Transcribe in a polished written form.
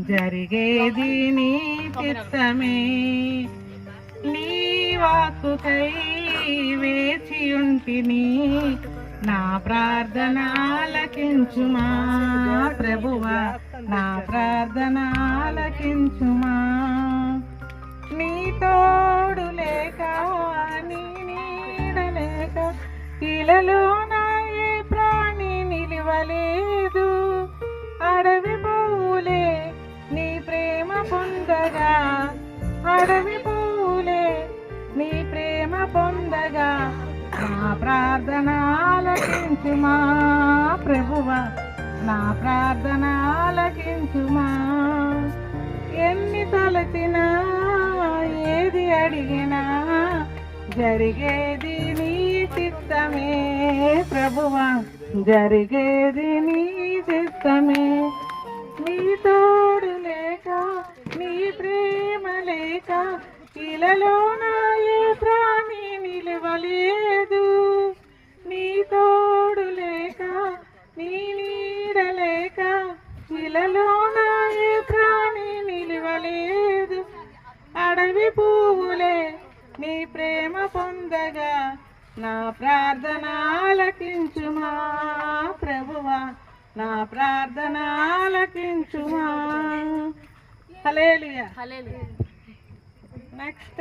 జరిగేది నీ చిత్తమే, నీ వాక్కుకై వేచి ఉంటిని, నా ప్రార్థన ఆలకించుమా ప్రభువా, నా ప్రార్థన ఆలకించుమా. నీ తోడు లేక నీ నీడ లేక ఇలలో నా ఏ ప్రాణి నిలవలేదు. అడవి పువ్వులే నీ ప్రేమ పొందగా, అడవి పువ్వులే నీ ప్రేమ పొందగా, నా ప్రార్థన ఆలకించుమా ప్రభువా, నా ప్రార్థన ఆలకించుమా. ఎన్ని తలచినా ఏది అడిగినా జరిగేది నీ చిత్తమే ప్రభువా, జరిగేది నీ చిత్తమే. నీ తోడు లేక నీ ప్రేమ లేక ఇలలో నా ఏ ప్రాణి నిలవలేదు. నీ తోడు లేక నీ నీడ లేక ఇలలో నా ఏ ప్రాణి నిలవలేదు. అడవి పువ్వులే నీ ప్రేమ పొందగా, నా ప్రార్థన ఆలకించుమా ప్రభువా, నా ప్రార్థన ఆలకించుమా. హల్లెలూయా. నెక్స్ట్